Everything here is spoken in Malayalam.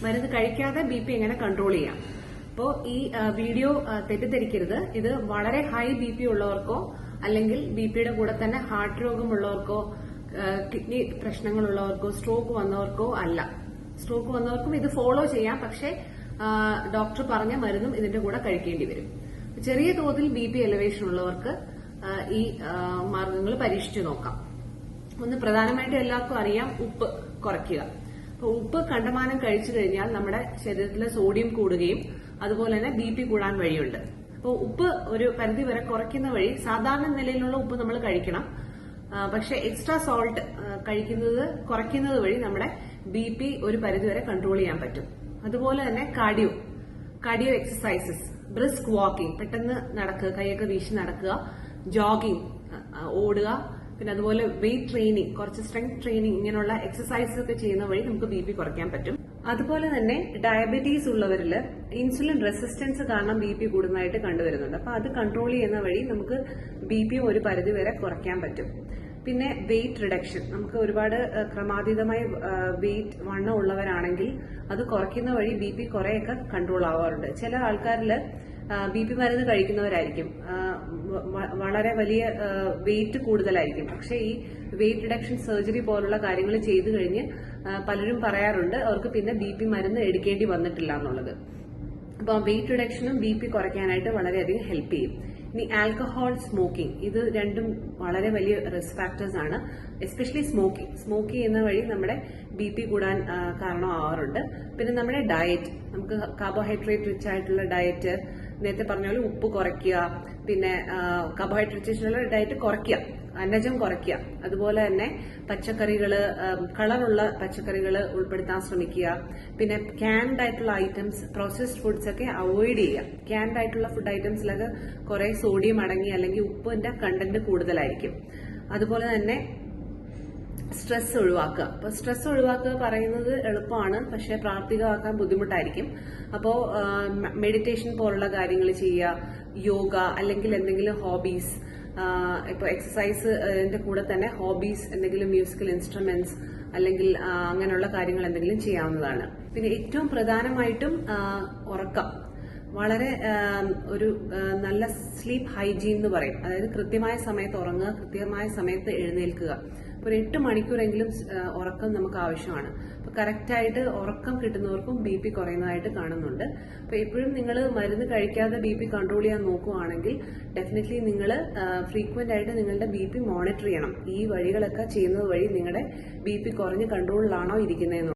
മരുന്ന് കഴിക്കാതെ ബി പി എങ്ങനെ കൺട്രോൾ ചെയ്യാം. അപ്പോൾ ഈ വീഡിയോ തെറ്റിദ്ധരിക്കരുത്. ഇത് വളരെ ഹൈ ബി പി ഉള്ളവർക്കോ അല്ലെങ്കിൽ ബി പിയുടെ കൂടെ തന്നെ ഹാർട്ട് രോഗമുള്ളവർക്കോ കിഡ്നി പ്രശ്നങ്ങളുള്ളവർക്കോ സ്ട്രോക്ക് വന്നവർക്കോ അല്ല. സ്ട്രോക്ക് വന്നവർക്കും ഇത് ഫോളോ ചെയ്യാം, പക്ഷേ ഡോക്ടർ പറഞ്ഞ മരുന്നും ഇതിന്റെ കൂടെ കഴിക്കേണ്ടി വരും. ചെറിയ തോതിൽ ബി പി എലവേഷൻ ഉള്ളവർക്ക് ഈ മാർഗങ്ങൾ പരീക്ഷിച്ചു നോക്കാം. ഒന്ന് പ്രധാനമായിട്ടും എല്ലാവർക്കും അറിയാം, ഉപ്പ് കുറയ്ക്കുക. അപ്പൊ ഉപ്പ് കണ്ടമാനം കഴിച്ചു കഴിഞ്ഞാൽ നമ്മുടെ ശരീരത്തിലെ സോഡിയം കൂടുകയും അതുപോലെ തന്നെ ബി പി കൂടാൻ വഴിയുണ്ട്. അപ്പോൾ ഉപ്പ് ഒരു പരിധി വരെ കുറയ്ക്കുന്ന വഴി സാധാരണ നിലയിലുള്ള ഉപ്പ് നമ്മൾ കഴിക്കണം. പക്ഷെ എക്സ്ട്രാ സോൾട്ട് കുറയ്ക്കുന്നത് വഴി നമ്മുടെ ബി പി ഒരു പരിധിവരെ കൺട്രോൾ ചെയ്യാൻ പറ്റും. അതുപോലെ തന്നെ കാർഡിയോ എക്സസൈസസ്, ബ്രിസ്ക് വാക്കിംഗ്, പെട്ടെന്ന് നടക്കുക, കൈയൊക്കെ വീശി നടക്കുക, ജോഗിംഗ്, ഓടുക, പിന്നെ അതുപോലെ വെയിറ്റ് ട്രെയിനിങ്, കുറച്ച് സ്ട്രെങ്ത് ട്രെയിനിങ്, ഇങ്ങനെയുള്ള എക്സസൈസസ് ഒക്കെ ചെയ്യുന്ന വഴി നമുക്ക് ബി പി കുറയ്ക്കാൻ പറ്റും. അതുപോലെ തന്നെ ഡയബറ്റീസ് ഉള്ളവരിൽ ഇൻസുലിൻ റെസിസ്റ്റൻസ് കാരണം ബി പി കൂടുന്നതായിട്ട് കണ്ടുവരുന്നുണ്ട്. അപ്പൊ അത് കൺട്രോൾ ചെയ്യുന്ന വഴി നമുക്ക് ബി പി ഒരു പരിധി വരെ കുറയ്ക്കാൻ പറ്റും. പിന്നെ വെയിറ്റ് റിഡക്ഷൻ, നമുക്ക് ഒരുപാട് ക്രമാതീതമായി വെയിറ്റ് വണ്ണം ഉള്ളവരാണെങ്കിൽ അത് കുറയ്ക്കുന്ന വഴി ബി പി കുറെയൊക്കെ കൺട്രോൾ ആവാറുണ്ട്. ചില ആൾക്കാരിൽ ബി പി മരുന്ന് കഴിക്കുന്നവരായിരിക്കും, വളരെ വലിയ വെയിറ്റ് കൂടുതലായിരിക്കും. പക്ഷെ ഈ വെയിറ്റ് റിഡക്ഷൻ സർജറി പോലുള്ള കാര്യങ്ങൾ ചെയ്തു കഴിഞ്ഞ് പലരും പറയാറുണ്ട് അവർക്ക് പിന്നെ ബി പി മരുന്ന് എടുക്കേണ്ടി വന്നിട്ടില്ല എന്നുള്ളത്. അപ്പൊ വെയിറ്റ് റിഡക്ഷനും ബി പി കുറയ്ക്കാനായിട്ട് വളരെയധികം ഹെൽപ്പ് ചെയ്യും. ഇനി ആൽക്കഹോൾ, സ്മോക്കിംഗ്, ഇത് രണ്ടും വളരെ വലിയ റിസ്ക് ഫാക്ടേഴ്സ് ആണ്. എസ്പെഷ്യലി സ്മോക്ക് ചെയ്യുന്ന വഴി നമ്മുടെ ബി പി കൂടാൻ കാരണമാവാറുണ്ട്. പിന്നെ നമ്മുടെ ഡയറ്റ്, നമുക്ക് കാർബോഹൈഡ്രേറ്റ് റിച്ച് ആയിട്ടുള്ള ഡയറ്റ്, നേരത്തെ പറഞ്ഞ പോലെ ഉപ്പ് കുറയ്ക്കുക, പിന്നെ കാർബോഹൈഡ്രേറ്റ് റിച്ചുള്ള ഡയറ്റ് കുറയ്ക്കുക, അന്നജം കുറയ്ക്കുക, അതുപോലെ തന്നെ പച്ചക്കറികള്, കളറുള്ള പച്ചക്കറികള് ഉൾപ്പെടുത്താൻ ശ്രമിക്കുക. പിന്നെ ക്യാൻഡ് ആയിട്ടുള്ള ഐറ്റംസ്, പ്രോസസ്ഡ് ഫുഡ്സ് ഒക്കെ അവോയ്ഡ് ചെയ്യുക. ക്യാൻഡ് ആയിട്ടുള്ള ഫുഡ് ഐറ്റംസിലൊക്കെ കുറെ സോഡിയം അടങ്ങി അല്ലെങ്കിൽ ഉപ്പിന്റെ കണ്ടന്റ് കൂടുതലായിരിക്കും. അതുപോലെ തന്നെ സ്ട്രെസ് ഒഴിവാക്കുക. അപ്പൊ സ്ട്രെസ് ഒഴിവാക്കുക പറയുന്നത് എളുപ്പമാണ്, പക്ഷെ പ്രാവർത്തികമാക്കാൻ ബുദ്ധിമുട്ടായിരിക്കും. അപ്പോ മെഡിറ്റേഷൻ പോലുള്ള കാര്യങ്ങൾ ചെയ്യുക, യോഗ, അല്ലെങ്കിൽ എന്തെങ്കിലും ഹോബീസ്, ഇപ്പൊ എക്സസൈസിന്റെ കൂടെ തന്നെ ഹോബീസ്, എന്തെങ്കിലും മ്യൂസിക്കൽ ഇൻസ്ട്രുമെന്റ്സ് അല്ലെങ്കിൽ അങ്ങനെയുള്ള കാര്യങ്ങൾ എന്തെങ്കിലും ചെയ്യാവുന്നതാണ്. പിന്നെ ഏറ്റവും പ്രധാനമായിട്ടും ഉറക്കം, വളരെ ഒരു നല്ല സ്ലീപ്പ് ഹൈജീൻ എന്ന് പറയും. അതായത് കൃത്യമായ സമയത്ത് ഉറങ്ങുക, കൃത്യമായ സമയത്ത് എഴുന്നേൽക്കുക. ഒരു 8 മണിക്കൂറെങ്കിലും ഉറക്കം നമുക്ക് ആവശ്യമാണ്. അപ്പൊ കറക്റ്റായിട്ട് ഉറക്കം കിട്ടുന്നവർക്കും ബി പി കുറയുന്നതായിട്ട് കാണുന്നുണ്ട്. അപ്പൊ എപ്പോഴും നിങ്ങൾ മരുന്ന് കഴിക്കാതെ ബി പി കൺട്രോൾ ചെയ്യാൻ നോക്കുകയാണെങ്കിൽ ഡെഫിനറ്റ്ലി നിങ്ങൾ ഫ്രീക്വന്റ് ആയിട്ട് നിങ്ങളുടെ ബി പി മോണിറ്റർ ചെയ്യണം. ഈ വഴികളൊക്കെ ചെയ്യുന്നത് വഴി നിങ്ങളുടെ ബി പി കുറഞ്ഞ് കൺട്രോളിലാണോ ഇരിക്കുന്നതെന്ന്